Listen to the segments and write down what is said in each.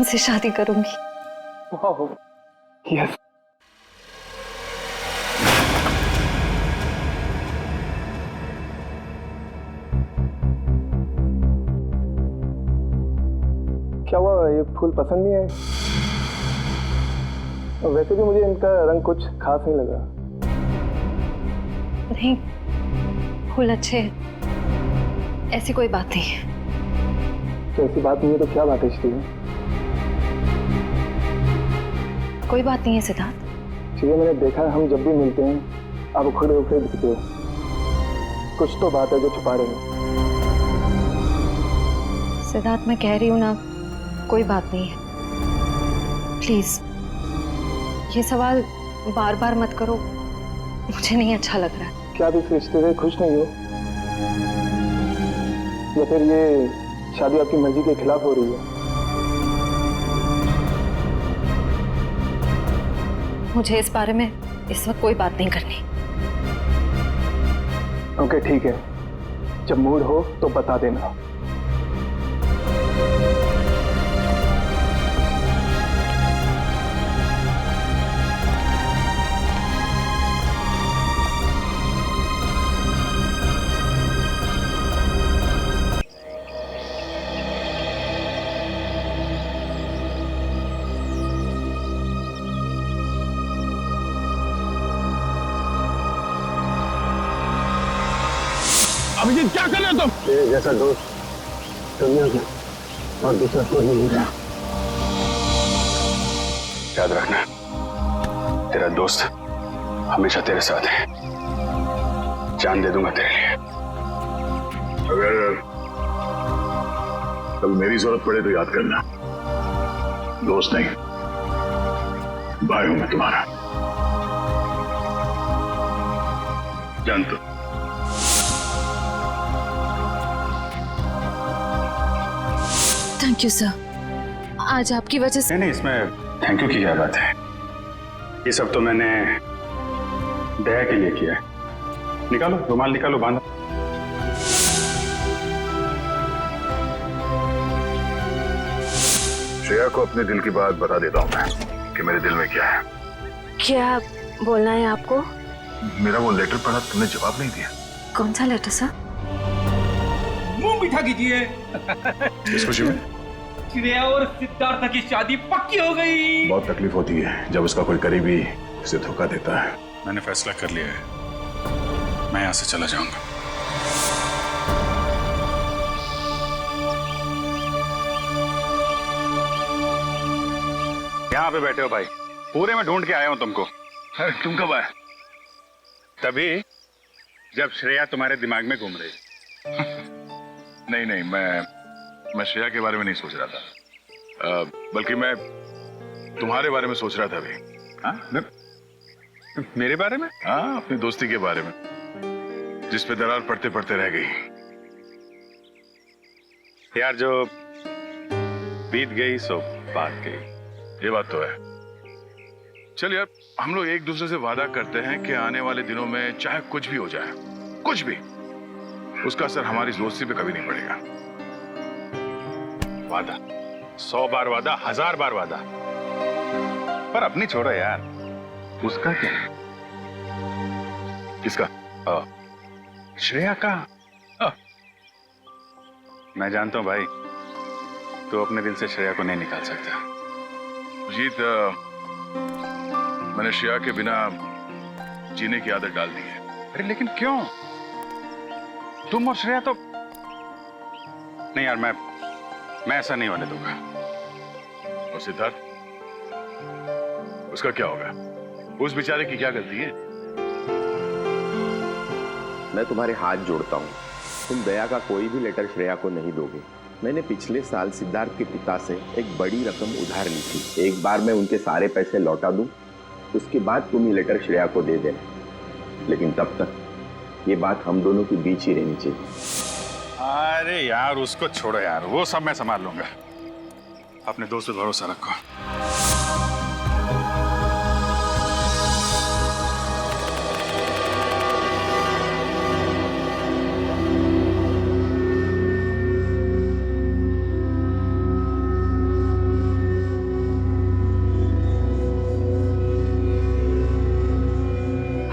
उनसे शादी करूंगी। वाह, यस। क्या हुआ, ये फूल पसंद नहीं आए? वैसे भी मुझे इनका रंग कुछ खास नहीं लगा। नहीं, फूल अच्छे हैं, ऐसी कोई बात नहीं है। तो ऐसी बात नहीं है तो क्या बात है श्री? कोई बात नहीं है सिद्धार्थ। श्री, मैंने देखा है हम जब भी मिलते हैं आप उखड़े उखड़े दिखते हो। कुछ तो बात है जो छुपा रहे हो। सिद्धार्थ, मैं कह रही हूँ ना, कोई बात नहीं है। प्लीज ये सवाल बार बार मत करो, मुझे नहीं अच्छा लग रहा है। क्या आप इस रिश्ते से खुश नहीं हो, या फिर ये शादी आपकी मर्जी के खिलाफ हो रही है? मुझे इस बारे में इस वक्त कोई बात नहीं करनी। ओके ठीक है, जब मूड हो तो बता देना। अभिजीत, क्या कर रहे हो तुम? तेरे जैसा दोस्त दुनिया में और दूसरा कोई नहीं मिला। याद रखना, तेरा दोस्त हमेशा तेरे साथ है। जान दे दूंगा तेरे लिए। अगर कल मेरी जरूरत पड़े तो याद करना, दोस्त नहीं, भाई हूं मैं तुम्हारा। जान तो। थैंक यू सर, आज आपकी वजह से। नहीं, इसमें थैंक यू की क्या बात है। ये सब तो मैंने दया के लिए किया है। निकालो रुमाल, निकालो, बांधो। श्रेया को अपने दिल की बात बता देता हूं मैं कि मेरे दिल में क्या है। क्या बोलना है आपको? मेरा वो लेटर पढ़ा, तुमने जवाब नहीं दिया। कौन सा लेटर सर? मुंह मीठा कीजिए। इस खुशी में श्रेया और सिद्धार्थ की शादी पक्की हो गई। बहुत तकलीफ होती है जब उसका कोई करीबी उसे धोखा देता है। मैंने फैसला कर लिया है, मैं यहां से चला जाऊंगा। यहाँ पे बैठे हो भाई, पूरे में ढूंढ के आया हूं तुमको। तुम कब आए? तभी जब श्रेया तुम्हारे दिमाग में घूम रही। नहीं नहीं, मैं श्रेया के बारे में नहीं सोच रहा था, बल्कि मैं तुम्हारे बारे में सोच रहा था अभी। हाँ? मेरे बारे में? हाँ, अपनी दोस्ती के बारे में, जिस पे दरार पड़ते पड़ते रह गई। यार, जो बीत गई सो बात गई। ये बात तो है। चल यार, हम लोग एक दूसरे से वादा करते हैं कि आने वाले दिनों में चाहे कुछ भी हो जाए, कुछ भी, उसका असर हमारी दोस्ती पे कभी नहीं पड़ेगा। वादा? 100 बार वादा, 1000 बार वादा, पर अपनी छोड़ो यार, उसका क्या है? किसका? श्रेया का। मैं जानता हूं भाई, तो अपने दिल से श्रेया को नहीं निकाल सकता। जीत, मैंने श्रेया के बिना जीने की आदत डाल दी है। अरे लेकिन क्यों? तुम और श्रेया तो नहीं यार, मैं ऐसा नहीं होने दूंगा। और सिद्धार्थ, उसका क्या होगा? उस बेचारे की क्या गलती है? मैं तुम्हारे हाथ जोड़ता हूँ, तुम दया का कोई भी लेटर श्रेया को नहीं दोगे। मैंने पिछले साल सिद्धार्थ के पिता से एक बड़ी रकम उधार ली थी। एक बार मैं उनके सारे पैसे लौटा दूं, उसके बाद तुम ये लेटर श्रेया को दे देना। लेकिन तब तक ये बात हम दोनों के बीच ही रहनी चाहिए। अरे यार, उसको छोड़ो यार, वो सब मैं संभाल लूंगा। अपने दोस्त पे भरोसा रखो।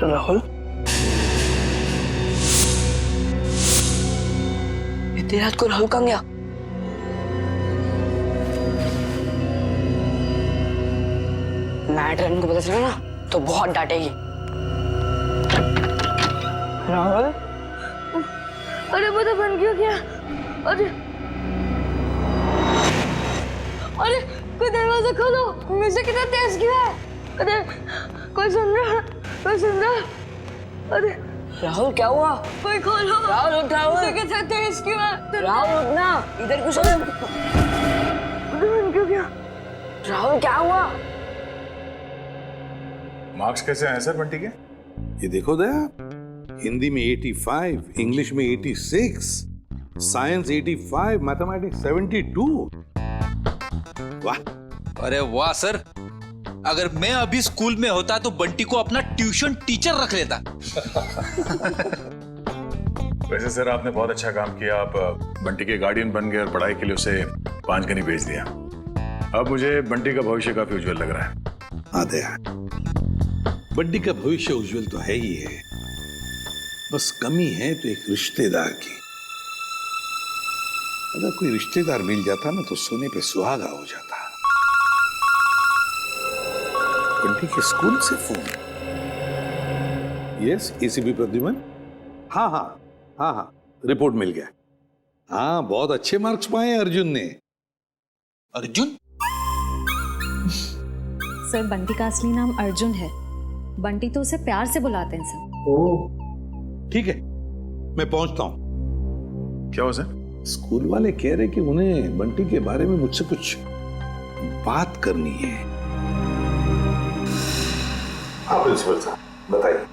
राहुल, इतनी रात को राहुल कहाँ गया? मैडम को पता चला ना तो बहुत डांटेगी। राहुल, अरे पता बन क्यों गया? अरे अरे कोई दरवाजा खोलो, म्यूजिक कितना तेज क्यों है? अरे कोई सुन रहा? कोई सुन रहा? अरे राहुल क्या हुआ? कोई खोलो। राहुल उठ, राहुल। म्यूजिक कितना तेज क्यों है? राहुल उठना, इधर कुछ बन क्यों गया? राहुल क्या हुआ? मार्क्स कैसे आए सर बंटी के? ये देखो दया, हिंदी में 85, इंग्लिश में 86, साइंस 85, मैथमेटिक्स 72। वाह! अरे वाह सर, अगर मैं अभी स्कूल में होता तो बंटी को अपना ट्यूशन टीचर रख लेता। वैसे सर आपने बहुत अच्छा काम किया, आप बंटी के गार्डियन बन गए और पढ़ाई के लिए उसे पांचगनी भेज दिया। अब मुझे बंटी का भविष्य काफी उज्जवल लग रहा है। हाँ दया, बंटी का भविष्य उज्जवल तो है ही है, बस कमी है तो एक रिश्तेदार की। अगर कोई रिश्तेदार मिल जाता ना तो सोने पे सुहागा हो जाता। बंटी के स्कूल से फोन। Yes, ACP Pradyuman. हाँ हाँ हाँ हाँ, रिपोर्ट मिल गया। हाँ, बहुत अच्छे मार्क्स पाए अर्जुन ने। अर्जुन? सर, बंटी का असली नाम अर्जुन है, बंटी तो उसे प्यार से बुलाते हैं सर। ओह, ठीक है, मैं पहुंचता हूं। क्या हो सर? स्कूल वाले कह रहे कि उन्हें बंटी के बारे में मुझसे कुछ बात करनी है। हाँ प्रिंसिपल साहब, बताइए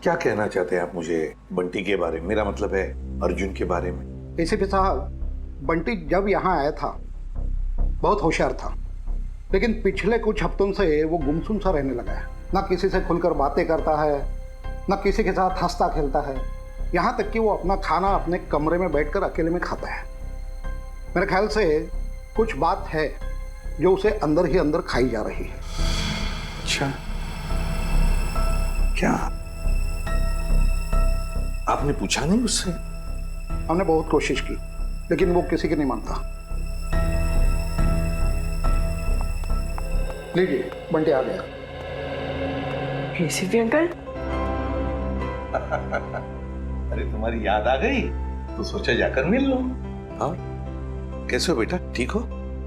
क्या कहना चाहते हैं आप मुझे बंटी के बारे में? मेरा मतलब है अर्जुन के बारे में। एसीपी साहब, बंटी जब यहाँ आया था बहुत होशियार था, लेकिन पिछले कुछ हफ्तों से वो गुमसुम सा रहने लगा है। ना किसी से खुलकर बातें करता है, ना किसी के साथ हंसता खेलता है, यहाँ तक कि वो अपना खाना अपने कमरे में बैठकर अकेले में खाता है। मेरे ख्याल से कुछ बात है जो उसे अंदर ही अंदर खाई जा रही है। अच्छा, क्या आपने पूछा नहीं उससे? हमने बहुत कोशिश की, लेकिन वो किसी की नहीं मानता। लीजिए, बंटी आ गया। ACP uncle. अरे तुम्हारी याद आ गई तो सोचा जाकर मिल लो। हाँ, कैसे हो बेटा, ठीक हो?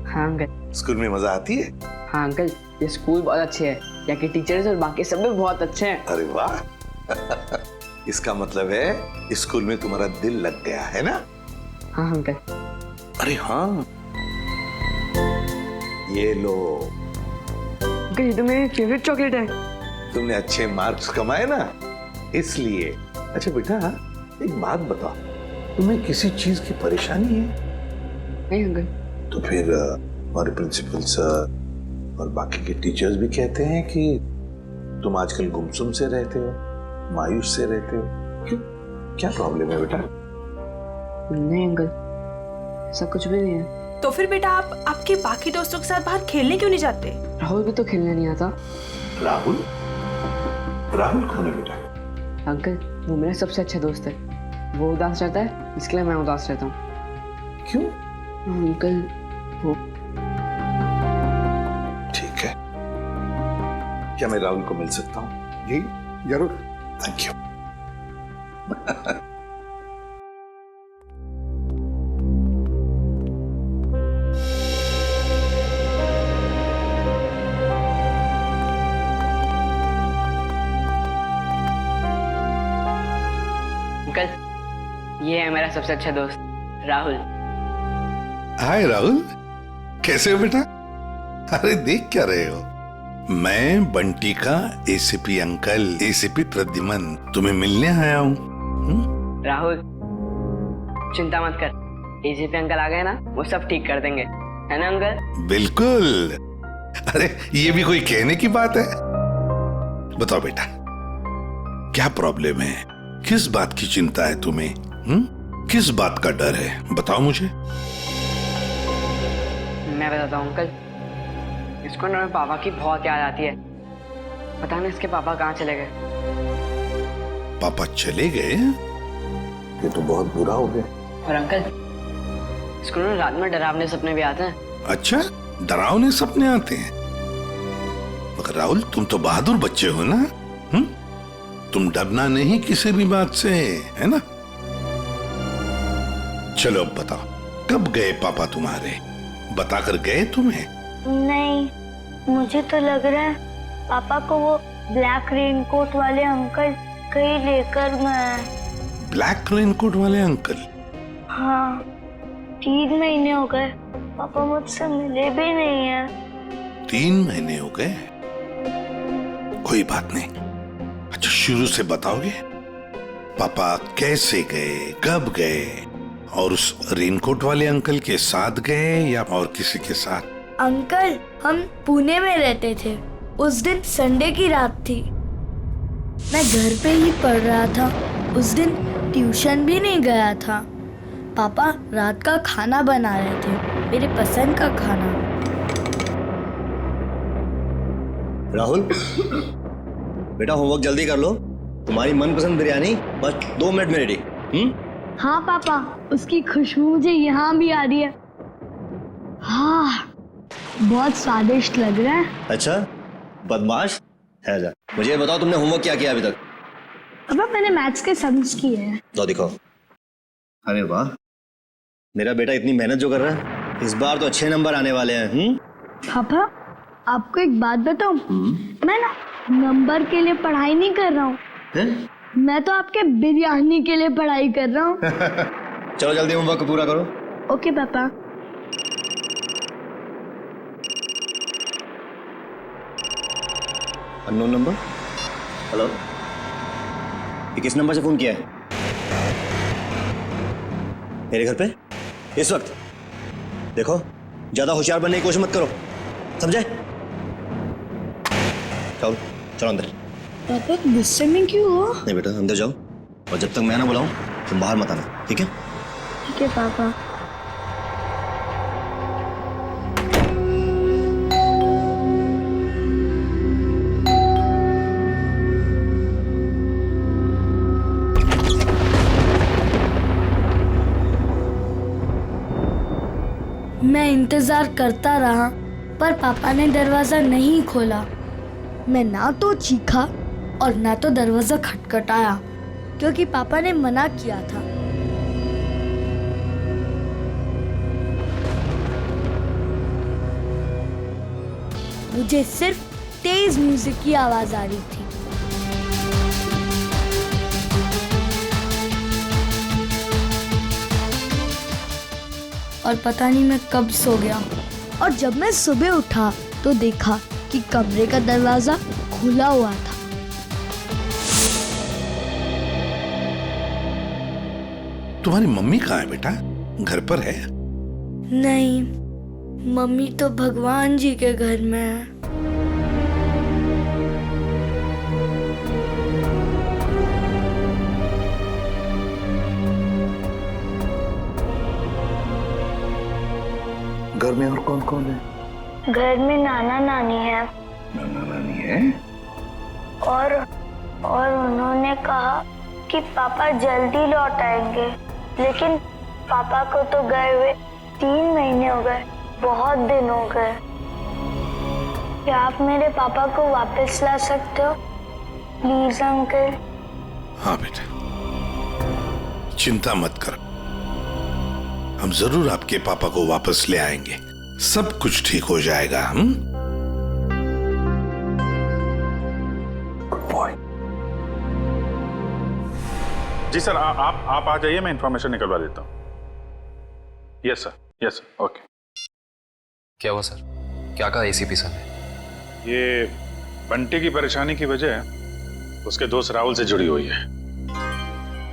हाँ अंकल। स्कूल में मजा आती है? हाँ अंकल, ये स्कूल बहुत अच्छे है, यहाँ के टीचर्स और बाकी सब भी बहुत अच्छे हैं। अरे वाह! इसका मतलब है इस स्कूल में तुम्हारा दिल लग गया है ना? हाँ अंकल। अरे हाँ, ये लो। अंकल, ये तो मेरी फेवरेट चॉकलेट है। तुमने अच्छे मार्क्स कमाए ना, इसलिए। अच्छा बेटा, एक बात बताओ, तुम्हें किसी चीज की परेशानी है? नहीं अंकल। तो फिर हमारे प्रिंसिपल सर और बाकी के टीचर्स भी कहते हैं कि तुम आजकल गुमसुम से रहते हो, मायूस से रहते हो। क्यों, क्या प्रॉब्लम है बेटा? नहीं अंकल, ऐसा कुछ भी नहीं है। तो फिर बेटा आप आपके बाकी दोस्तों के साथ बाहर खेलने क्यों नहीं जाते? राहुल भी तो खेलने नहीं आता। राहुल? राहुल कौन है बेटा? अंकल, वो मेरा सबसे अच्छा दोस्त है। वो उदास रहता है, इसके लिए मैं उदास रहता हूँ। क्यों? अंकल, वो ठीक है, क्या मैं राहुल को मिल सकता हूँ? जी जरूर। Thank you. अंकल, ये है मेरा सबसे अच्छा दोस्त राहुल। हाय राहुल, कैसे हो बेटा? अरे देख क्या रहे हो? मैं बंटी का एसीपी अंकल, एसीपी प्रद्युमन तुम्हें मिलने आया हूँ। राहुल, चिंता मत कर, एसीपी अंकल आ गए ना, वो सब ठीक कर देंगे, है ना अंकल? बिल्कुल। अरे ये भी कोई कहने की बात है? बताओ बेटा, क्या प्रॉब्लम है? किस बात की चिंता है तुम्हें? किस बात का डर है? बताओ मुझे। मैं बताता हूँ अंकल, इसको ना मेरे पापा की बहुत याद आती है। पता नहीं इसके पापा कहाँ चले गए। पापा चले गए? ये तो बहुत बुरा हो गया। और अंकल, स्कूल में रात में डरावने सपने भी आते हैं। अच्छा, डरावने सपने आते हैं? मगर राहुल, तुम तो बहादुर बच्चे हो ना? तुम डरना नहीं किसी भी बात से, है ना? चलो अब बताओ, कब गए पापा तुम्हारे? बताकर गए तुम्हें? नहीं, मुझे तो लग रहा है पापा को वो ब्लैक रेनकोट वाले अंकल कहीं लेकर गए। ब्लैक रेनकोट वाले अंकल? हाँ, 3 महीने हो गए पापा मुझसे मिले भी नहीं है। 3 महीने हो गए? कोई बात नहीं। अच्छा, शुरू से बताओगे? पापा कैसे गए, कब गए, और उस रेनकोट वाले अंकल के साथ गए या और किसी के साथ? अंकल, हम पुणे में रहते थे। उस दिन संडे की रात थी। मैं घर पे ही पढ़ रहा था। उस दिन ट्यूशन भी नहीं गया था। पापा रात का खाना बना रहे थे, मेरे पसंद का खाना। राहुल, बेटा होमवर्क जल्दी कर लो। तुम्हारी मनपसंद बिरयानी बस 2 मिनट में रेडी। हाँ पापा, उसकी खुशबू मुझे यहाँ भी आ रही है। हाँ, बहुत स्वादिष्ट लग रहा है। अच्छा, बदमाश है जा। मुझे ये बताओ, तुमने होमवर्क क्या किया अभी तक? पापा, मैंने मैथ्स के सम्स किए हैं। तो दिखाओ। अरे वाह, मेरा बेटा इतनी मेहनत जो कर रहा है, इस बार तो अच्छे नंबर आने वाले हैं। पापा, आपको एक बात बताऊं? मैं ना नंबर के लिए पढ़ाई नहीं कर रहा हूँ। मैं तो आपके बिरयानी के लिए पढ़ाई कर रहा हूँ। चलो जल्दी होमवर्क पूरा करो। ओके पापा। Unknown number. हेलो, ये किस नंबर से फोन किया है? मेरे घर पे इस वक्त? देखो, ज्यादा होशियार बनने की कोशिश मत करो, समझे? चलो चलो अंदर। पापा गुस्से में क्यों हो? नहीं बेटा, अंदर जाओ, और जब तक मैं ना बुलाऊं तुम बाहर मत आना, ठीक है? ठीक है पापा। मैं इंतजार करता रहा, पर पापा ने दरवाजा नहीं खोला। मैं ना तो चीखा और ना तो दरवाजा खटखटाया, क्योंकि पापा ने मना किया था। मुझे सिर्फ तेज म्यूजिक की आवाज आ रही थी। और पता नहीं मैं कब सो गया, और जब मैं सुबह उठा तो देखा कि कमरे का दरवाजा खुला हुआ था। तुम्हारी मम्मी कहाँ है बेटा? घर पर है? नहीं, मम्मी तो भगवान जी के घर में है। घर में और कौन कौन है? घर में नाना नानी है। नाना नानी है? और उन्होंने कहा कि पापा जल्दी लौट आएंगे, लेकिन पापा को तो गए हुए 3 महीने हो गए, बहुत दिन हो गए। क्या आप मेरे पापा को वापस ला सकते हो प्लीज अंकल? हाँ बेटा, चिंता मत कर, हम जरूर आपके पापा को वापस ले आएंगे। सब कुछ ठीक हो जाएगा। हम जी सर, आप आ जाइए, मैं इंफॉर्मेशन निकलवा देता हूँ। Yes sir, okay. क्या हुआ सर? क्या कहा एसीपी सर ने? ये बंटी की परेशानी की वजह उसके दोस्त राहुल से जुड़ी हुई है।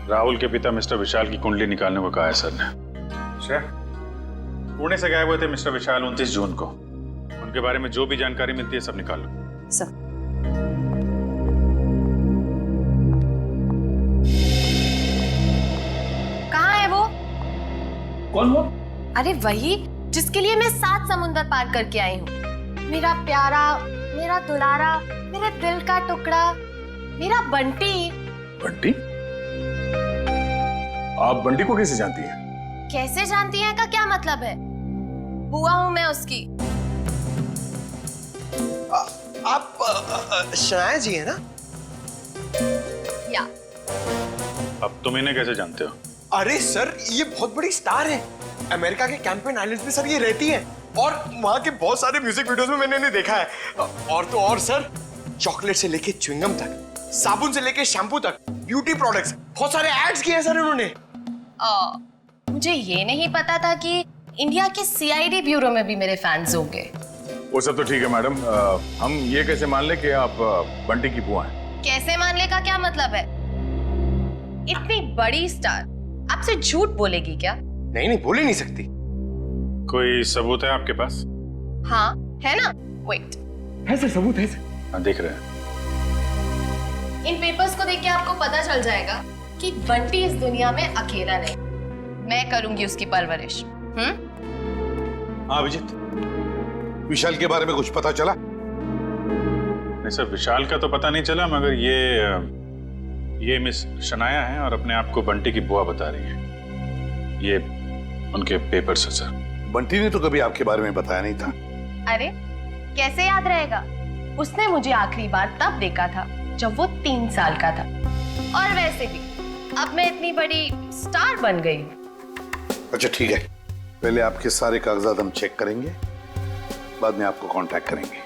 राहुल के पिता मिस्टर विशाल की कुंडली निकालने को कहा है सर ने। पुणे से गए हुए थे मिस्टर विशाल 29 जून को। उनके बारे में जो भी जानकारी मिलती है सब निकाल लो। सर, कहाँ है वो? कौन वो? अरे वही जिसके लिए मैं 7 समुंदर पार करके आई हूँ। मेरा प्यारा, मेरा दुलारा, मेरे दिल का टुकड़ा, मेरा बंटी। बंटी? आप बंटी को कैसे जानती हैं? कैसे जानती हैं का क्या मतलब है? बुआ हूं मैं उसकी। आप शनाया जी है ना? या। अब तुम इन्हें कैसे जानते हो? अरे सर, ये बहुत बड़ी स्टार है। अमेरिका के कैंपेन आइलैंड्स में सर ये रहती है और वहाँ के बहुत सारे म्यूजिक वीडियोस में मैंने इन्हें देखा है। और तो और सर, चॉकलेट से लेके च्युइंगम तक, साबुन से लेके शैम्पू तक, ब्यूटी प्रोडक्ट्स, बहुत सारे एड्स किए हैं सर इन्होंने। मुझे ये नहीं पता था कि इंडिया के सीआईडी ब्यूरो में भी मेरे फैंस होंगे। वो सब तो ठीक है मैडम, हम ये कैसे मान ले कि आप बंटी की बुआ हैं? कैसे मानने का क्या मतलब है? इतनी बड़ी स्टार आपसे झूठ बोलेगी क्या? नहीं, बोल ही नहीं सकती। कोई सबूत है आपके पास? हाँ है ना, वेट। है सर, सबूत है सर। हाँ, देख रहे हैं। इन पेपर्स को देख के आपको पता चल जाएगा कि बंटी इस दुनिया में अकेला नहीं, मैं करूंगी उसकी परवरिश। हाँ अभिजीत, विशाल के बारे में कुछ पता चला? नहीं सर, विशाल का तो पता नहीं चला, मगर ये मिस शनाया है और अपने आप को बंटी की बुआ बता रही है। ये उनके पेपर्स है सर। बंटी ने तो कभी आपके बारे में बताया नहीं था। अरे कैसे याद रहेगा? उसने मुझे आखिरी बार तब देखा था जब वो 3 साल का था। और वैसे भी अब मैं इतनी बड़ी स्टार बन गई हूँ। अच्छा ठीक है, पहले आपके सारे कागजात हम चेक करेंगे, बाद में आपको कांटेक्ट करेंगे।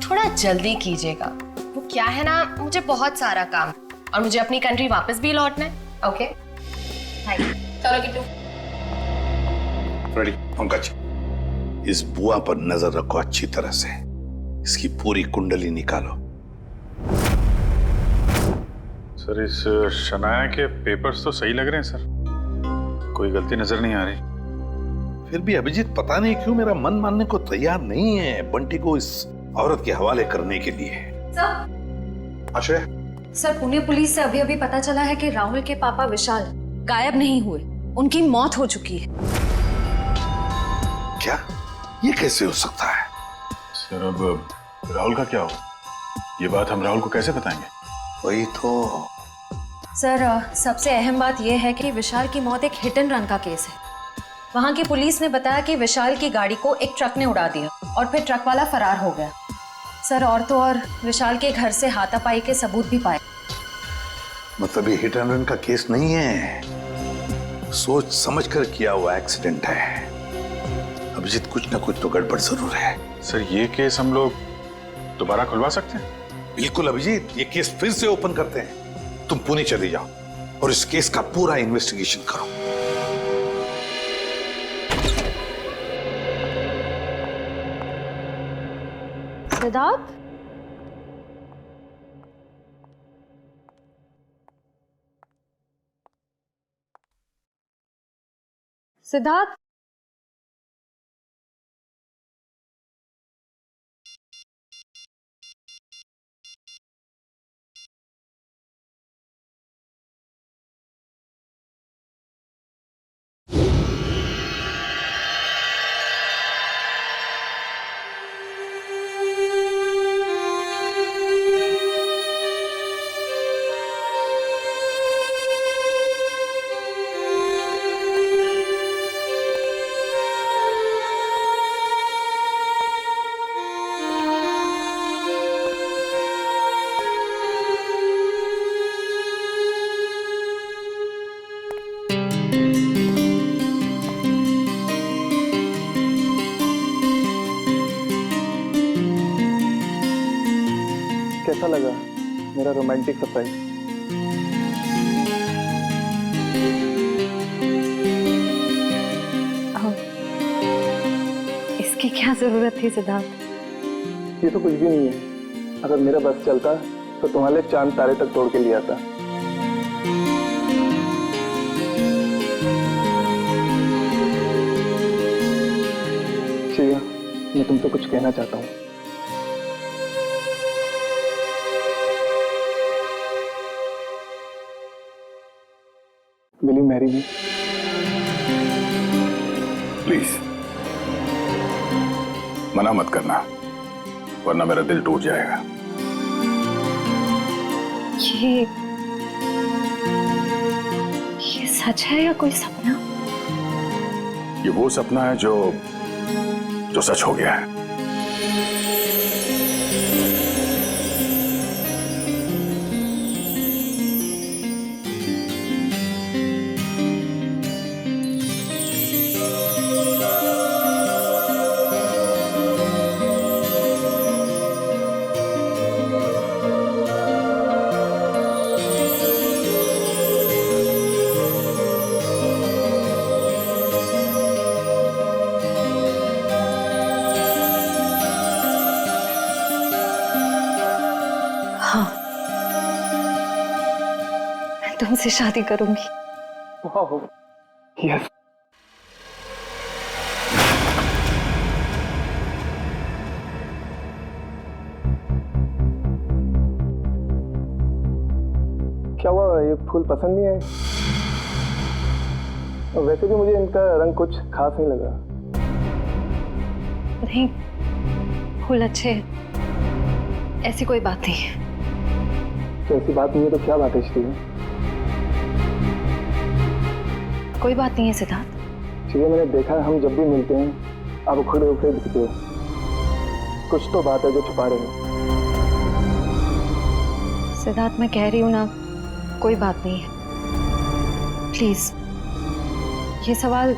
थोड़ा जल्दी कीजिएगा, वो क्या है ना, मुझे बहुत सारा काम और मुझे अपनी कंट्री वापस भी लौटना है। ओके हाय, चलो किट्टू। रेडी, पंकज, इस बुआ पर नजर रखो अच्छी तरह से, इसकी पूरी कुंडली निकालो। सर, इस शनाया के पेपर्स तो सही लग रहे हैं सर, कोई गलती नजर नहीं आ रही। फिर भी अभिजीत पता नहीं क्यों मेरा मन मानने को तैयार नहीं है बंटी को इस औरत के हवाले करने के लिए। सर, आश्रय, सर पुणे पुलिस से अभी अभी पता चला है कि राहुल के पापा विशाल गायब नहीं हुए, उनकी मौत हो चुकी है। क्या? ये कैसे हो सकता है? सर अब राहुल का क्या हो? ये बात हम राहुल को कैसे बताएंगे? वही तो। सर सबसे अहम बात यह है कि विशाल की मौत एक हिट एंड रन का केस है। वहां की पुलिस ने बताया कि विशाल की गाड़ी को एक ट्रक ने उड़ा दिया और फिर ट्रक वाला फरार हो गया। सर और तो और विशाल के घर से हाथापाई के सबूत भी पाए। मतलब ये हिट एंड रन का केस नहीं है, सोच समझ कर किया हुआ एक्सीडेंट है। अभिजीत, कुछ ना कुछ तो गड़बड़ जरूर है। सर, ये केस हम लोग दोबारा खुलवा सकते हैं? बिल्कुल अभिजीत, ये केस फिर से ओपन करते हैं। तुम पुणे चली जाओ और इस केस का पूरा इन्वेस्टिगेशन करो। सिद्धार्थ, सिद्धार्थ, कैसा लगा मेरा रोमांटिक सरप्राइज? इसकी क्या जरूरत थी सिद्धार्थ? ये तो कुछ भी नहीं है। अगर मेरा बस चलता तो तुम्हारे चांद तारे तक तोड़ के लिया था। श्रेया, मैं तुमसे कुछ कहना चाहता हूँ। Will you marry me? Please मना मत करना, वरना मेरा दिल टूट जाएगा। ये सच है या कोई सपना? ये वो सपना है जो सच हो गया है। तुमसे शादी करूंगी। यस। क्या हुआ, ये फूल पसंद नहीं आए? वैसे भी मुझे इनका रंग कुछ खास नहीं लगा। नहीं, फूल अच्छे हैं, ऐसी कोई बात नहीं है। तो ऐसी बात नहीं है तो क्या बात है श्री? कोई बात नहीं है सिद्धार्थ। ठीक है, मैंने देखा है हम जब भी मिलते हैं आप उखड़े उखड़े दिखते हो। कुछ तो बात है जो छुपा रहे हो। सिद्धार्थ, मैं कह रही हूँ ना, कोई बात नहीं है। प्लीज ये सवाल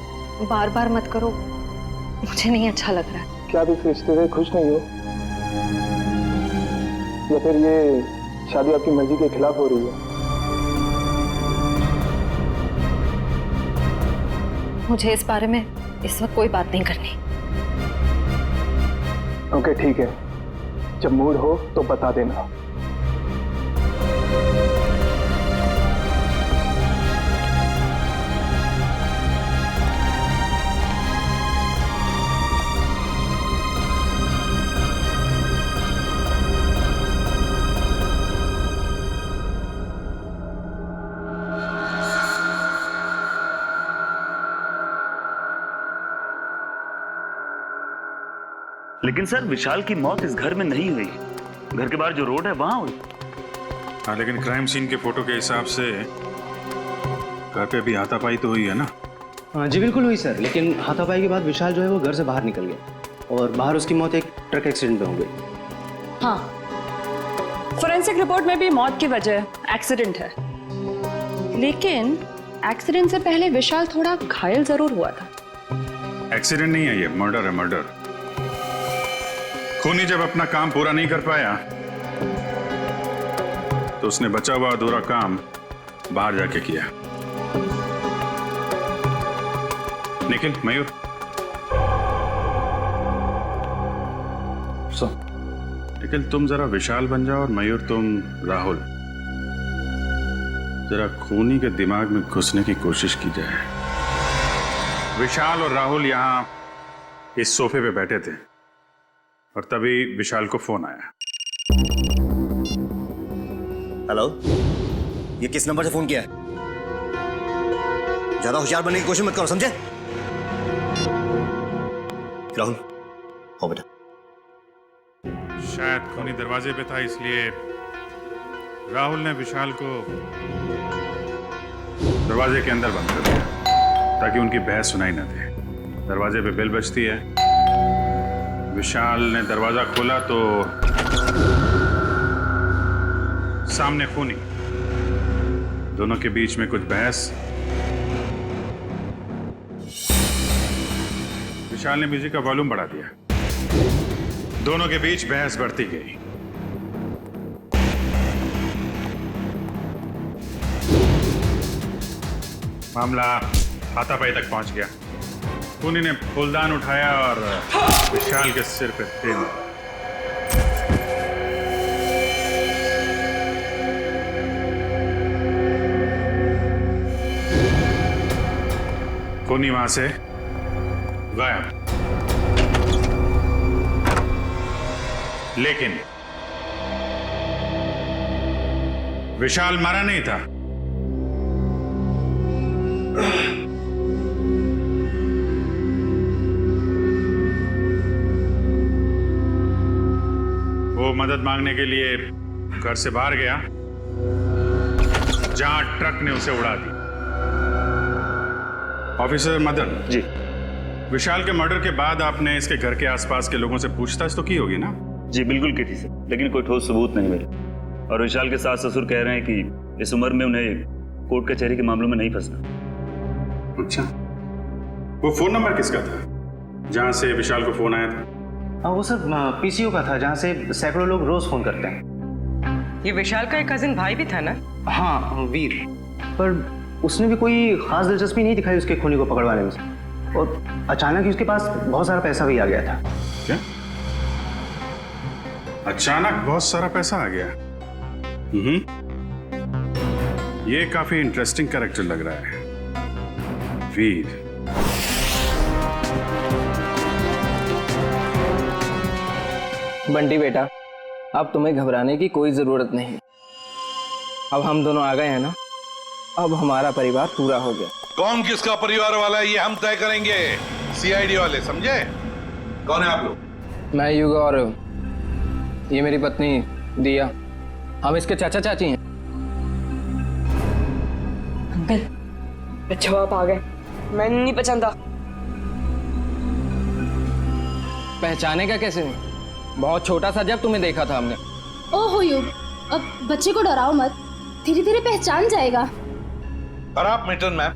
बार बार मत करो, मुझे नहीं अच्छा लग रहा है। क्या आप इस रिश्ते से खुश नहीं हो, या फिर ये शादी आपकी मर्जी के खिलाफ हो रही है? मुझे इस बारे में इस वक्त कोई बात नहीं करनी। ओके ठीक है, जब मूड हो तो बता देना। लेकिन सर, विशाल की मौत इस घर में नहीं हुई, घर के बाहर जो रोड है वहां हुई। हाँ, लेकिन क्राइम सीन के फोटो के हिसाब से घर पे भी हाथापाई तो हुई है ना? हाँ जी बिल्कुल हुई सर, लेकिन हाथापाई के बाद विशाल जो है वो घर से बाहर निकल गया और बाहर उसकी मौत एक ट्रक एक्सीडेंट में हो गई। हाँ, फोरेंसिक रिपोर्ट में भी मौत की वजह एक्सीडेंट है, लेकिन एक्सीडेंट से पहले विशाल थोड़ा घायल जरूर हुआ था। एक्सीडेंट नहीं है, ये मर्डर है, मर्डर। खूनी जब अपना काम पूरा नहीं कर पाया तो उसने बचा हुआ अधूरा काम बाहर जाके किया। निखिल, मयूर, निखिल तुम जरा विशाल बन जाओ और मयूर तुम राहुल। जरा खूनी के दिमाग में घुसने की कोशिश की जाए। विशाल और राहुल यहां इस सोफे पे बैठे थे और तभी विशाल को फोन आया। हेलो, ये किस नंबर से फोन किया है? ज्यादा होशियार बनने की कोशिश मत करो, समझे? राहुल, हो बेटा। शायद खूनी दरवाजे पे था, इसलिए राहुल ने विशाल को दरवाजे के अंदर बंद कर दिया ताकि उनकी बहस सुनाई न दे। दरवाजे पे बेल बजती है, विशाल ने दरवाजा खोला तो सामने खूनी, दोनों के बीच में कुछ बहस। विशाल ने म्यूजिक का वॉल्यूम बढ़ा दिया, दोनों के बीच बहस बढ़ती गई। मामला हाथापाई तक पहुंच गया। खूनी ने फूलदान उठाया और विशाल के सिर पे फेंक दिया। खूनी वहां से गायब, लेकिन विशाल मारा नहीं था। वो मदद मांगने के लिए घर से बाहर गया जहां ट्रक ने उसे उड़ा दी। ऑफिसर मदन जी, विशाल के मर्डर के बाद आपने इसके घर के आसपास के लोगों से पूछताछ तो की होगी ना? जी बिल्कुल की थी सर, लेकिन कोई ठोस सबूत नहीं मिले। और विशाल के सास ससुर कह रहे हैं कि इस उम्र में उन्हें कोर्ट कचहरी के मामलों में नहीं फंसना। अच्छा, वो फोन नंबर किसका था जहां से विशाल को फोन आया था? वो सर पीसीओ का था, जहाँ से सैकड़ों लोग रोज फोन करते हैं। ये विशाल का एक कजिन भाई भी था ना? हाँ, वीर। पर उसने भी कोई खास दिलचस्पी नहीं दिखाई उसके खूनी को पकड़वाने में, और अचानक ही उसके पास बहुत सारा पैसा भी आ गया था। क्या? अचानक बहुत सारा पैसा आ गया? ये काफी इंटरेस्टिंग कैरेक्टर लग रहा है, वीर। बंटी बेटा, अब तुम्हें घबराने की कोई जरूरत नहीं। अब हम दोनों आ गए हैं ना, अब हमारा परिवार पूरा हो गया। कौन किसका परिवार वाला है ये हम तय करेंगे, सीआईडी वाले, समझे? कौन है आप लोग? मैं युगा और ये मेरी पत्नी दिया, हम इसके चाचा चाची हैं। अंकल, अच्छा आप आ गए, मैं नहीं पहचानता। पहचानेगा कैसे नहीं, बहुत छोटा सा जब तुम्हें देखा था हमने। ओहो युग, अब बच्चे को डराओ मत, धीरे धीरे पहचान जाएगा। और आप मिल्टन मैम,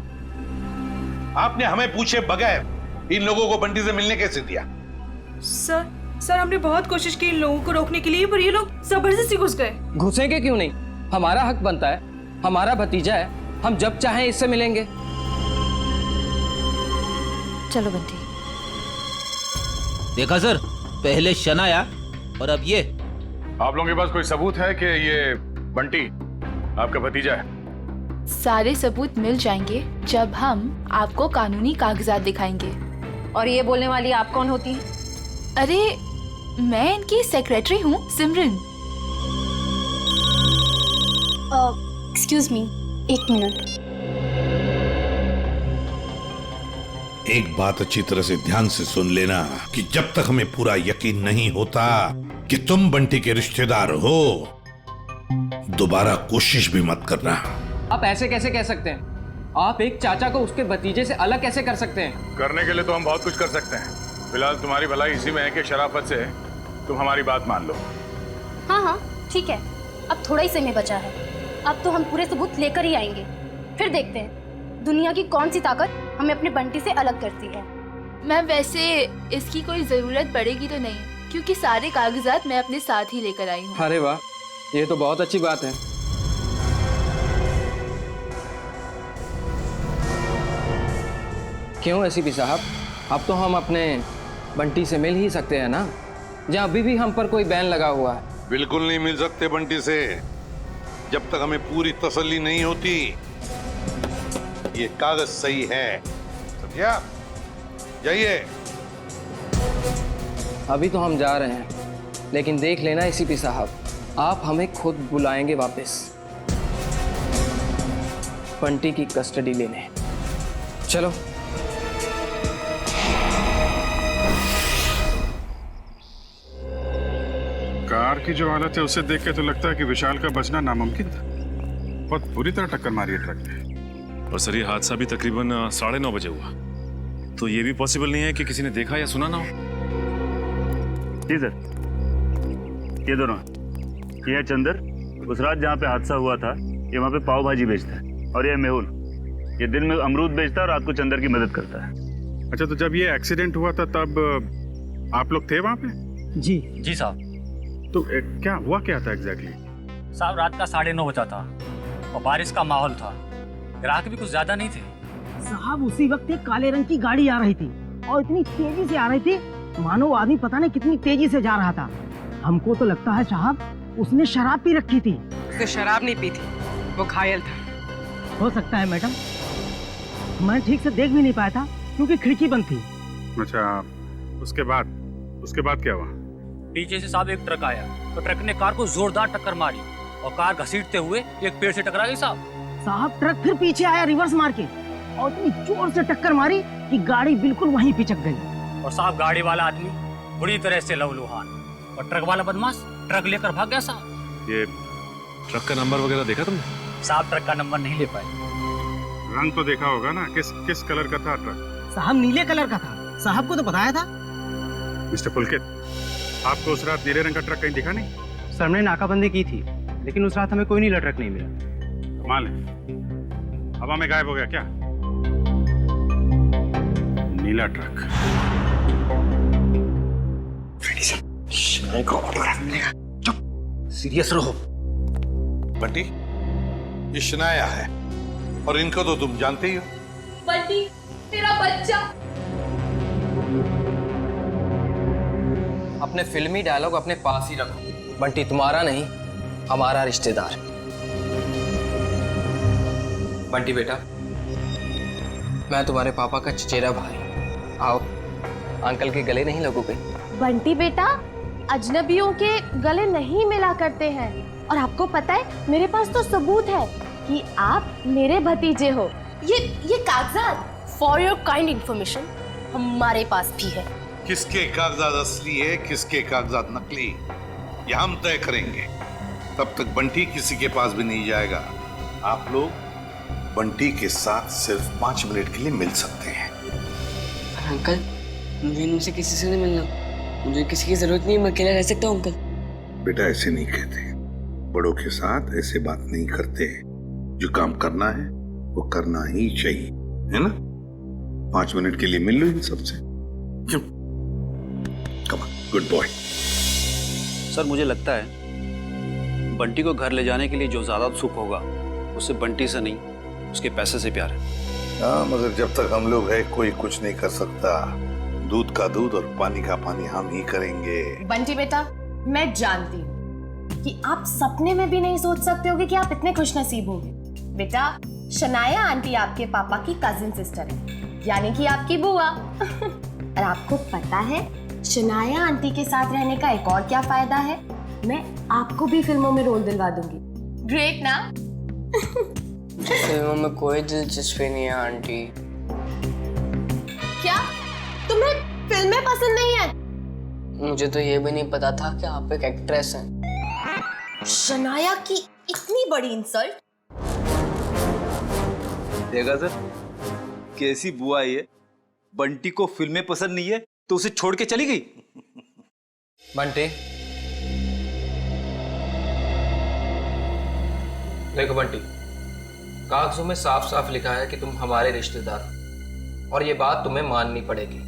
आपने हमें पूछे बगैर इन लोगों को बंटी से मिलने कैसे दिया? सर हमने बहुत कोशिश की इन लोगों को रोकने के लिए, पर ये लोग जबरदस्ती घुस गए। घुसेंगे क्यों नहीं, हमारा हक बनता है, हमारा भतीजा है, हम जब चाहें इससे मिलेंगे। चलो बंटी। देखा सर, पहले शनाया और अब ये। आप लोगों के पास कोई सबूत है कि ये बंटी आपका भतीजा है? सारे सबूत मिल जाएंगे जब हम आपको कानूनी कागजात दिखाएंगे। और ये बोलने वाली आप कौन होती हैं? अरे मैं इनकी सेक्रेटरी हूँ, सिमरन। एक्सक्यूज मी, एक मिनट। एक बात अच्छी तरह से ध्यान से सुन लेना कि जब तक हमें पूरा यकीन नहीं होता कि तुम बंटी के रिश्तेदार हो, दोबारा कोशिश भी मत करना। आप ऐसे कैसे कह सकते हैं? आप एक चाचा को उसके भतीजे से अलग कैसे कर सकते हैं? करने के लिए तो हम बहुत कुछ कर सकते हैं। फिलहाल तुम्हारी भलाई इसी में है कि शराफत से तुम हमारी बात मान लो। हाँ ठीक है, अब थोड़ा ही समय बचा है, अब तो हम पूरे सबूत लेकर ही आएंगे, फिर देखते हैं दुनिया की कौन सी ताकत हमें अपने बंटी से अलग करती है। मैं वैसे इसकी कोई जरूरत पड़ेगी तो नहीं, क्योंकि सारे कागजात मैं अपने साथ ही लेकर आई हूँ। अरे वाह, ये तो बहुत अच्छी बात है। क्यों एसीपी साहब, अब तो हम अपने बंटी से मिल ही सकते हैं ना, जहाँ अभी भी हम पर कोई बैन लगा हुआ है। बिल्कुल नहीं मिल सकते बंटी से, जब तक हमें पूरी तसल्ली नहीं होती ये कागज सही है। समझा? जाइए। अभी तो हम जा रहे हैं, लेकिन देख लेना एसीपी साहब, आप हमें खुद बुलाएंगे वापस बंटी की कस्टडी लेने। चलो। कार की जो हालत है उसे देख के तो लगता है कि विशाल का बचना नामुमकिन था। बहुत बुरी तरह टक्कर मारी है ट्रक ने। और सर ये हादसा भी तकरीबन 9:30 बजे हुआ, तो ये भी पॉसिबल नहीं है कि किसी ने देखा या सुना ना हो। जी सर, ये दोनों, ये है चंदर, उस रात जहाँ पे हादसा हुआ था ये वहाँ पे पाव भाजी बेचता है, और ये मेहुल, ये दिन में अमरूद बेचता है और रात को चंदर की मदद करता है। अच्छा, तो जब ये एक्सीडेंट हुआ था तब आप लोग थे वहाँ पे? जी साहब। तो क्या हुआ, क्या था एग्जैक्टली? साहब रात का 9:30 बजा था और बारिश का माहौल था, ग्राहक भी कुछ ज्यादा नहीं थे। साहब उसी वक्त एक काले रंग की गाड़ी आ रही थी और इतनी तेजी से आ रही थी मानो वो आदमी पता नहीं कितनी तेजी से जा रहा था। हमको तो लगता है साहब उसने शराब पी रखी थी। उसने शराब नहीं पी थी, वो घायल था। हो सकता है मैडम, मैं ठीक से देख भी नहीं पाया था क्योंकि खिड़की बंद थी। अच्छा, उसके बाद क्या हुआ? पीछे से साहब एक ट्रक आया, तो ट्रक ने कार को जोरदार टक्कर मारी और कार घसीटते हुए एक पेड़ से टकरा गई साहब ट्रक फिर पीछे आया रिवर्स मार के और इतनी जोर से टक्कर मारी कि गाड़ी बिल्कुल वहीं पिचक गई। और साहब गाड़ी वाला आदमी बुरी तरह से लहूलुहान और ट्रक वाला बदमाश ट्रक लेकर भाग गया साहब। ये ट्रक का नंबर वगैरह देखा तुमने? साहब ट्रक का नंबर नहीं ले पाए। रंग तो देखा होगा ना, किस कलर का था ट्रक? साहब नीले कलर का था, साहब को तो बताया था। मिस्टर पुलकित, आपको उस रात नीले रंग का ट्रक कहीं दिखा नहीं? सर हमने नाकाबंदी की थी, लेकिन उस रात हमें कोई नीला ट्रक नहीं मिला। कमाल है, हवा में गायब हो गया क्या नीला ट्रक? शनाया को ऑटोग्राफ मिलेगा। चुप, सीरियस रहो। बंटी, ये शनाया है और इनको तो तुम जानते ही हो। बंटी, तेरा बच्चा। अपने फिल्मी डायलॉग अपने पास ही रखो। बंटी तुम्हारा नहीं, हमारा रिश्तेदार। बंटी बेटा, मैं तुम्हारे पापा का चचेरा भाई। आओ, अंकल के गले नहीं लगोगे? बंटी बेटा, अजनबियों के गले नहीं मिला करते हैं। और आपको पता है, मेरे पास तो सबूत है कि आप मेरे भतीजे हो। ये कागजात फॉर योर काइंड इंफॉर्मेशन हमारे पास भी है। किसके कागजात असली है, किसके कागजात नकली, ये हम तय करेंगे। तब तक बंटी किसी के पास भी नहीं जाएगा। आप लोग बंटी के साथ सिर्फ 5 मिनट के लिए मिल सकते हैं। अंकल, मुझे इनसे किसी से नहीं मिलना। मुझे किसी की जरूरत नहीं है, मैं अकेला रह सकता हूँ अंकल। बेटा ऐसे नहीं कहते, बड़ों के साथ ऐसे बात नहीं करते। जो काम करना है वो करना ही चाहिए, है ना? 5 मिनट के लिए मिल लो इन सबसे। Good boy. सर मुझे लगता है बंटी को घर ले जाने के लिए जो ज्यादा सुख होगा उससे बंटी से नहीं, उसके पैसे से प्यार है। हाँ, मगर जब तक हम लोग हैं कोई कुछ नहीं कर सकता। दूध का दूध और पानी का पानी हम ही करेंगे। बंटी बेटा, मैं जानती हूँ कि आप सपने में भी नहीं सोच सकते होगे कि आप इतने खुशनसीब होंगे। बेटा, शनाया आंटी आपके पापा की कजिन सिस्टर है, यानी कि आपकी बुआ। और आपको पता है शनाया आंटी के साथ रहने का एक और क्या फायदा है? मैं आपको भी फिल्मों में रोल दिलवा दूंगी। ग्रेट ना? फिल्मों में कोई दिलचस्पी नहीं है आंटी। क्या तुम्हें फिल्में पसंद नहीं है? मुझे तो ये भी नहीं पता था कि आप एक एक्ट्रेस हैं। शनाया की इतनी बड़ी इंसल्ट। देखा सर, कैसी बुआ ये? बंटी को फिल्में पसंद नहीं है तो उसे छोड़ के चली गई। बंटी, देखो बंटी, कागजों में साफ साफ लिखा है कि तुम हमारे रिश्तेदार हो और ये बात तुम्हें माननी पड़ेगी।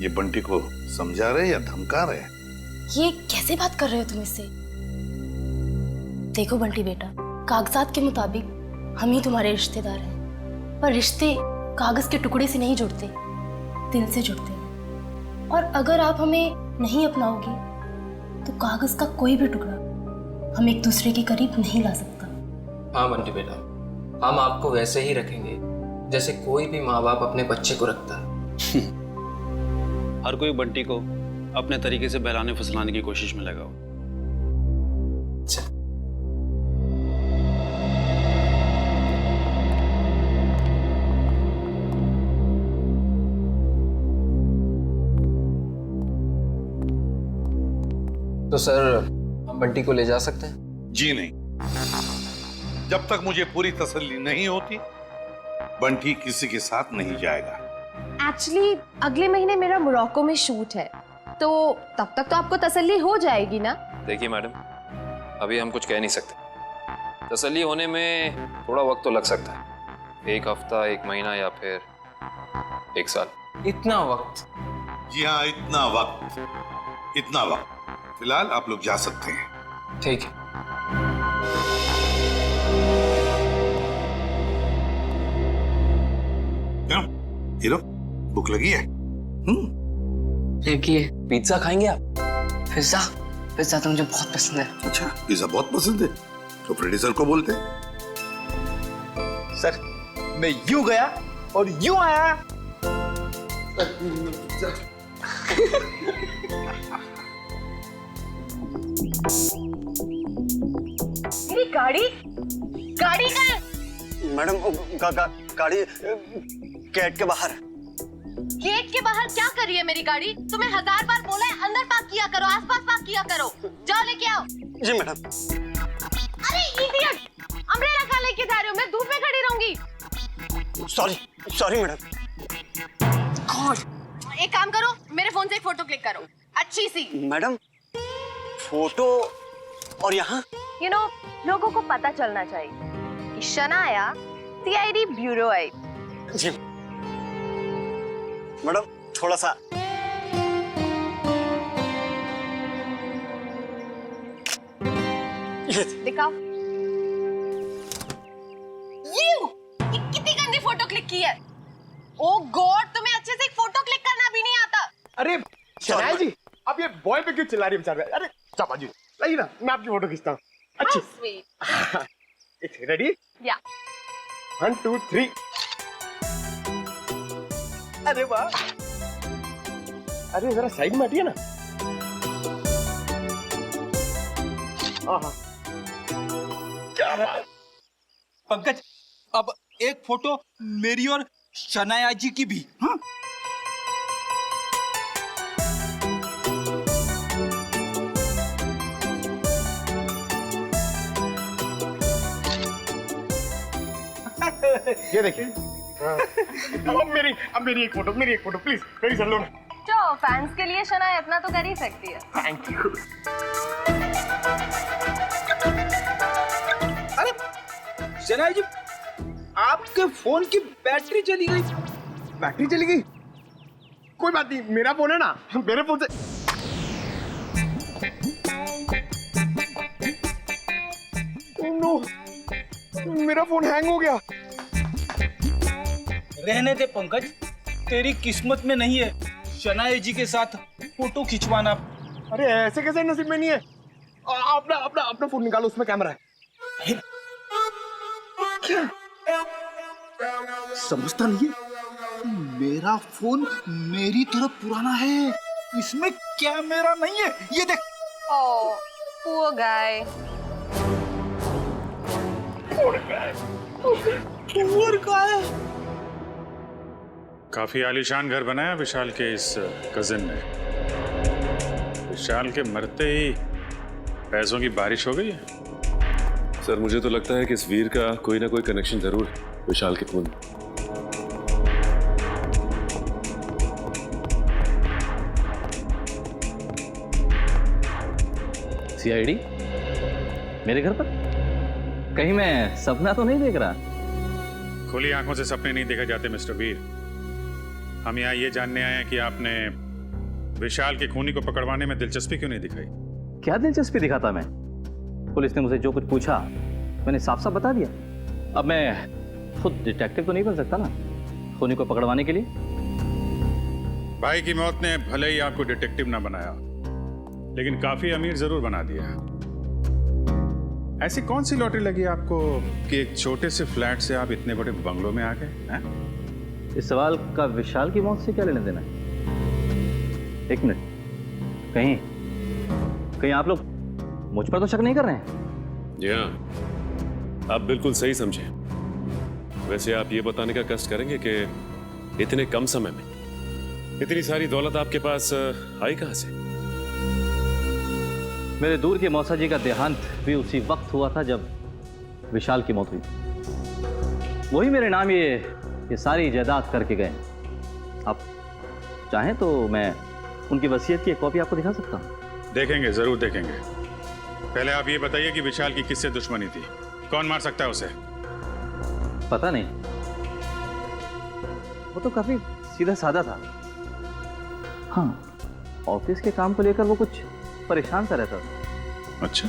ये बंटी को समझा रहे या धमका रहे? ये कैसे बात कर रहे हो तुम इससे? देखो बंटी बेटा, कागजात के मुताबिक हम ही तुम्हारे रिश्तेदार हैं, पर रिश्ते कागज के टुकड़े से नहीं जुड़ते, दिल से जुड़ते हैं। और अगर आप हमें नहीं अपनाओगे तो कागज का कोई भी टुकड़ा हम एक दूसरे के करीब नहीं ला सकता। हाँ बंटी बेटा, हम आपको वैसे ही रखेंगे जैसे कोई भी माँ बाप अपने बच्चे को रखता है। हर कोई बंटी को अपने तरीके से बहलाने फुसलाने की कोशिश में लगा हो। तो सर, हम बंटी को ले जा सकते हैं? जी नहीं, जब तक मुझे पूरी तसल्ली नहीं होती बंटी किसी के साथ नहीं जाएगा। एक्चुअली अगले महीने मेरा मोरक्को में शूट है, तो तब तक तो आपको तसल्ली हो जाएगी ना? देखिए मैडम, अभी हम कुछ कह नहीं सकते। तसल्ली होने में थोड़ा वक्त तो लग सकता है, 1 हफ्ता, 1 महीना या फिर 1 साल। इतना वक्त? जी हाँ, इतना वक्त। फिलहाल आप लोग जा सकते हैं। ठीक है। क्यों हीरो, भूख लगी है? लगी है। पिज्जा खाएंगे आप? पिज्जा तो मुझे बहुत पसंद है। अच्छा, पिज्जा बहुत पसंद है तो प्रोड्यूसर को बोलते। सर, मैं यूं गया और यूं आया। मेरी गाड़ी का है। मैडम, गाड़ी गेट के बाहर। गेट के बाहर क्या कर रही है मेरी गाड़ी? तुम्हें 1000 बार बोला है अंदर पार्क किया करो, आसपास पार्क किया करो। जाओ लेके आओ। जी मैडम। अरे इडियट, अम्ब्रेला कहाँ लेके जा रहे हो? मैं धूप में खड़ी रहूंगी। Sorry madam. एक काम करो, मेरे फोन से एक फोटो क्लिक करो, अच्छी सी। मैडम फोटो और यहाँ लोगों को पता चलना चाहिए कि शनाया सीआईडी ब्यूरो आई। जी मैडम, थोड़ा सा दिखाओ। ये कितनी गंदी फोटो क्लिक की है। ओ गॉड, तुम्हें अच्छे से एक फोटो क्लिक करना भी नहीं आता। अरे शनाया जी, आप ये बॉय पे क्यों चिल्ला रही है बेचारे? अरे चापा जी लाइए ना, मैं आपकी फोटो खींचता हूँ। अच्छी स्वीट। रेडी? या 1 2 3। अरे वाह, अरे जरा साइड में हटिए ना। क्या बात। पंकज, अब एक फोटो मेरी और शनाया जी की भी। हाँ? ये देखिए। अब मेरी एक फोटो प्लीज, मेरी सर लो ना। जो फैंस के लिए शनाया इतना तो कर ही सकती है। Thank you. अरे शनाया जी, आपके फोन की बैटरी चली गई। बैटरी चली गई? कोई बात नहीं, मेरा फोन है ना, मेरे फोन से। नो, मेरा फोन हैंग हो गया। रहने दे पंकज, तेरी किस्मत में नहीं है शनाया जी के साथ फोटो खिंचवाना। अरे ऐसे कैसे नसीब में नहीं है? अपना फोन निकालो, उसमें कैमरा है। क्या समझता नहीं है? मेरा फोन मेरी तरह पुराना है, इसमें कैमरा नहीं है। ये देख। ओह, poor guy। Poor guy। काफी आलीशान घर बनाया विशाल के इस कजिन ने। विशाल के मरते ही पैसों की बारिश हो गई है। सर मुझे तो लगता है कि इस वीर का कोई ना कोई कनेक्शन जरूर है विशाल के खून। सीआईडी मेरे घर पर? कहीं मैं सपना तो नहीं देख रहा? खुली आंखों से सपने नहीं देखे जाते मिस्टर वीर। हम यहाँ ये जानने आए हैं कि आपने विशाल के खूनी को पकड़वाने में दिलचस्पी क्यों नहीं दिखाई? क्या दिलचस्पी दिखाता मैं? पुलिस ने मुझे जो कुछ पूछा मैंने साफ साफ बता दिया। अब मैं खुद डिटेक्टिव तो नहीं बन सकता ना खूनी को पकड़वाने के लिए। भाई की मौत ने भले ही आपको डिटेक्टिव ना बनाया, लेकिन काफी अमीर जरूर बना दिया। ऐसी कौन सी लॉटरी लगी आपको कि एक छोटे से फ्लैट से आप इतने बड़े बंगलों में आ गए? इस सवाल का विशाल की मौत से क्या लेना देना है? एक मिनट, कहीं आप लोग मुझ पर तो शक नहीं कर रहे हैं? जी हाँ, आप बिल्कुल सही समझे। वैसे आप ये बताने का कष्ट करेंगे कि इतने कम समय में इतनी सारी दौलत आपके पास आई कहां से? मेरे दूर के मौसा जी का देहांत भी उसी वक्त हुआ था जब विशाल की मौत हुई। वही मेरे नाम ये सारी जायदाद करके गए। आप चाहें तो मैं उनकी वसीयत की एक कॉपी आपको दिखा सकता हूं। देखेंगे, जरूर देखेंगे। पहले आप ये बताइए कि विशाल की किससे दुश्मनी थी? कौन मार सकता है उसे? पता नहीं, वो तो काफी सीधा साधा था। हाँ, ऑफिस के काम को लेकर वो कुछ परेशान सा रहता था। अच्छा,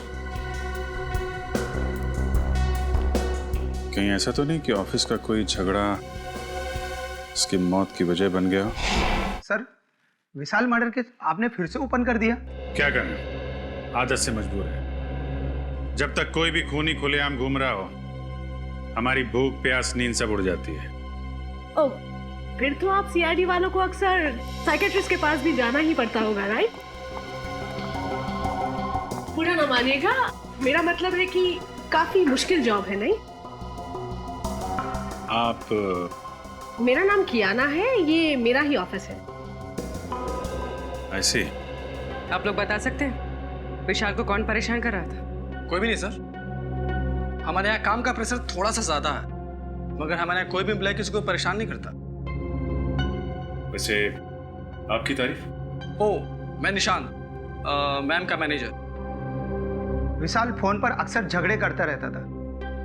कहीं ऐसा तो नहीं कि ऑफिस का कोई झगड़ा उसकी मौत की वजह बन गया? सर, विशाल मर्डर केस आपने फिर से ओपन कर दिया। क्या करना, आदत से मजबूर है। जब तक कोई भी खूनी खुलेआम घूम रहा हो, हमारी भूख प्यास नींद सब उड़ जाती है। ओह, फिर तो आप सीआईडी वालों को अक्सर साइकेट्रिस्ट के पास भी जाना ही पड़ता होगा, राइट? बुरा ना मानिएगा, मेरा मतलब है कि काफी मुश्किल जॉब है, नहीं? आप मेरा नाम कियाना है, ये मेरा ही ऑफिस है। ऐसे आप लोग बता सकते हैं विशाल को कौन परेशान कर रहा था? कोई भी नहीं सर। हमारे यहाँ काम का प्रेशर थोड़ा सा ज्यादा है, मगर हमारे यहाँ कोई भी एम्प्लॉय किसी को परेशान नहीं करता। वैसे आपकी तारीफ? ओ, मैं निशान, मैम का मैनेजर। विशाल फोन पर अक्सर झगड़े करता रहता था।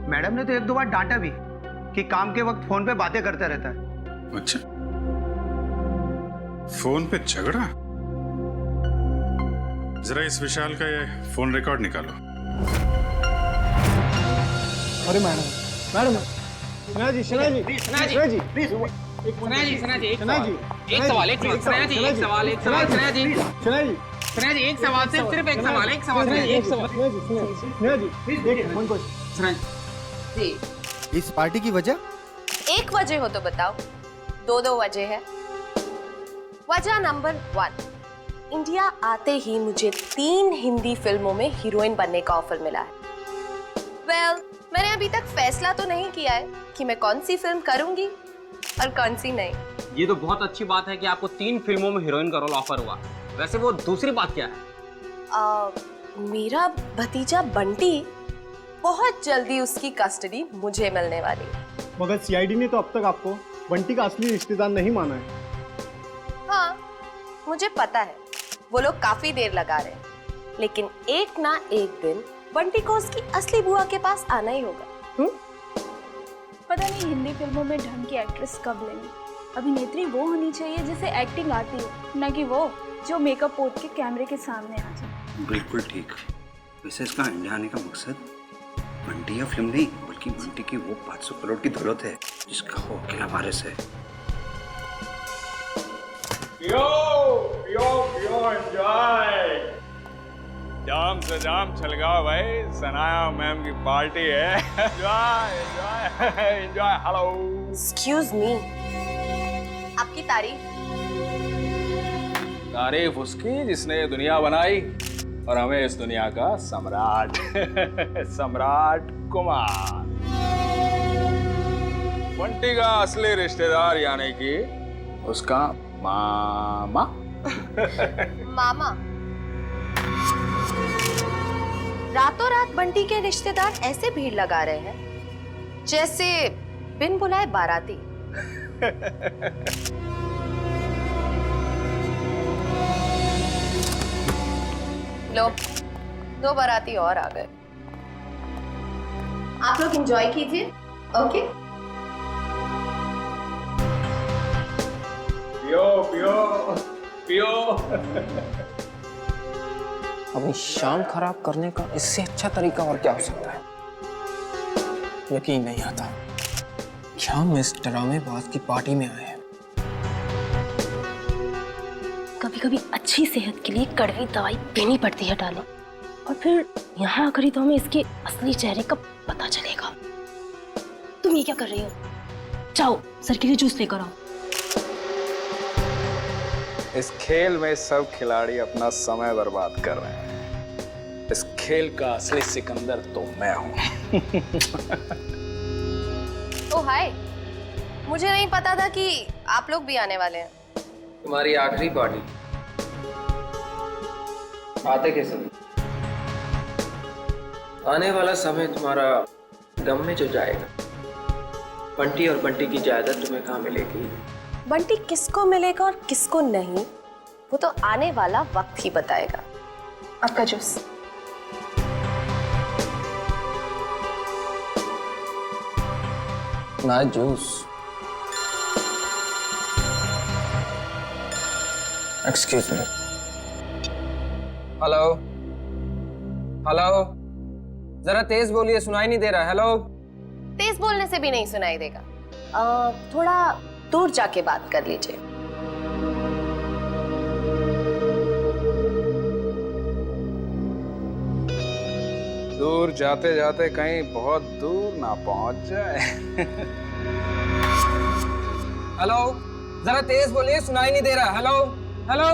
मैडम ने तो एक दो बार डांटा भी कि काम के वक्त फोन पे बातें करता रहता है। अच्छा, फोन पे झगड़ा? जरा इस विशाल का ये फोन रिकॉर्ड निकालो। अरे madam, Sana ji, Sana ji, please. सना जी, एक सवाल, एक सवाल। इस पार्टी की वजह? एक वजह हो तो बताओ, दो वजह है। वजह नंबर 1, इंडिया आते ही मुझे 3 हिंदी फिल्मों में हीरोइन बनने का ऑफर मिला है। मैंने अभी तक फैसला तो नहीं किया है कि मैं कौन सी फिल्म करूंगी और कौन सी नहीं। ये तो बहुत अच्छी बात है कि आपको 3 फिल्मों में हीरोइन का रोल ऑफर हुआ। वैसे वो दूसरी बात क्या है? मेरा भतीजा बंटी, बहुत जल्दी उसकी कस्टडी मुझे मिलने वाली है। मगर सीआईडी ने तो अब तक आपको बंटी का असली रिश्तेदार नहीं माना है। हाँ, मुझे पता है वो लोग काफी देर लगा रहे हैं, लेकिन एक ना एक दिन बंटी को उसकी असली बुआ के पास आना ही होगा। पता नहीं हिंदी फिल्मों में ढंग की एक्ट्रेस कब लेंगे। अभिनेत्री वो होनी चाहिए जिसे एक्टिंग आती हो, न कि वो जो मेकअप पोत के कैमरे के सामने आ जाए। बिल्कुल ठीक। वैसे इसका इंडिया आने का मकसद बंटी या फिल्म नहीं, बल्कि बंटी की वो 500 करोड़ की दौलत है जिसका वो अकेला वारिस है। एंजॉय। जाम से जाम छलगाओ भाई, सनाया मैम की पार्टी है। Enjoy enjoy enjoy. Hello, excuse me, आपकी तारीफ उसकी जिसने ये दुनिया बनाई और हमें इस दुनिया का सम्राट सम्राट कुमार। बंटी का असली रिश्तेदार यानी कि उसका मामा। मामा? रातों रात बंटी के रिश्तेदार ऐसे भीड़ लगा रहे हैं जैसे बिन बुलाए बाराती। लो, 2 बाराती और आ गए। आप लोग एंजॉय कीजिए, ओके? पियो पियो पियो। अपनी शाम खराब करने का इससे अच्छा तरीका और क्या हो सकता है? यकीन नहीं आता कि हम इस डरामेबाज की पार्टी में आए हैं। कभी कभी अच्छी सेहत के लिए कड़वी दवाई पीनी पड़ती है डालो, और फिर यहाँ आकर ही तो हमें इसके असली चेहरे का पता चलेगा। तुम ये क्या कर रही हो? जाओ सर के लिए जूस लेकर आओ। इस खेल में सब खिलाड़ी अपना समय बर्बाद कर रहे हैं। इस खेल का असली सिकंदर तो मैं हूं। ओ हाय, मुझे नहीं पता था कि आप लोग भी आने वाले हैं। तुम्हारी आखिरी पार्टी आते के समय, आने वाला समय तुम्हारा गम में जो जाएगा। बंटी और बंटी की जायदाद तुम्हें कहाँ मिलेगी? बंटी किसको मिलेगा और किसको नहीं, वो तो आने वाला वक्त ही बताएगा। आपका जूस। ना juice. Excuse me. Hello hello, जरा तेज बोलिए, सुनाई नहीं दे रहा। हेलो। तेज बोलने से भी नहीं सुनाई देगा, थोड़ा दूर जाके बात कर लीजिए। दूर जाते जाते कहीं बहुत दूर ना पहुंच जाए। हेलो, जरा तेज बोलिए, सुनाई नहीं दे रहा। Hello hello.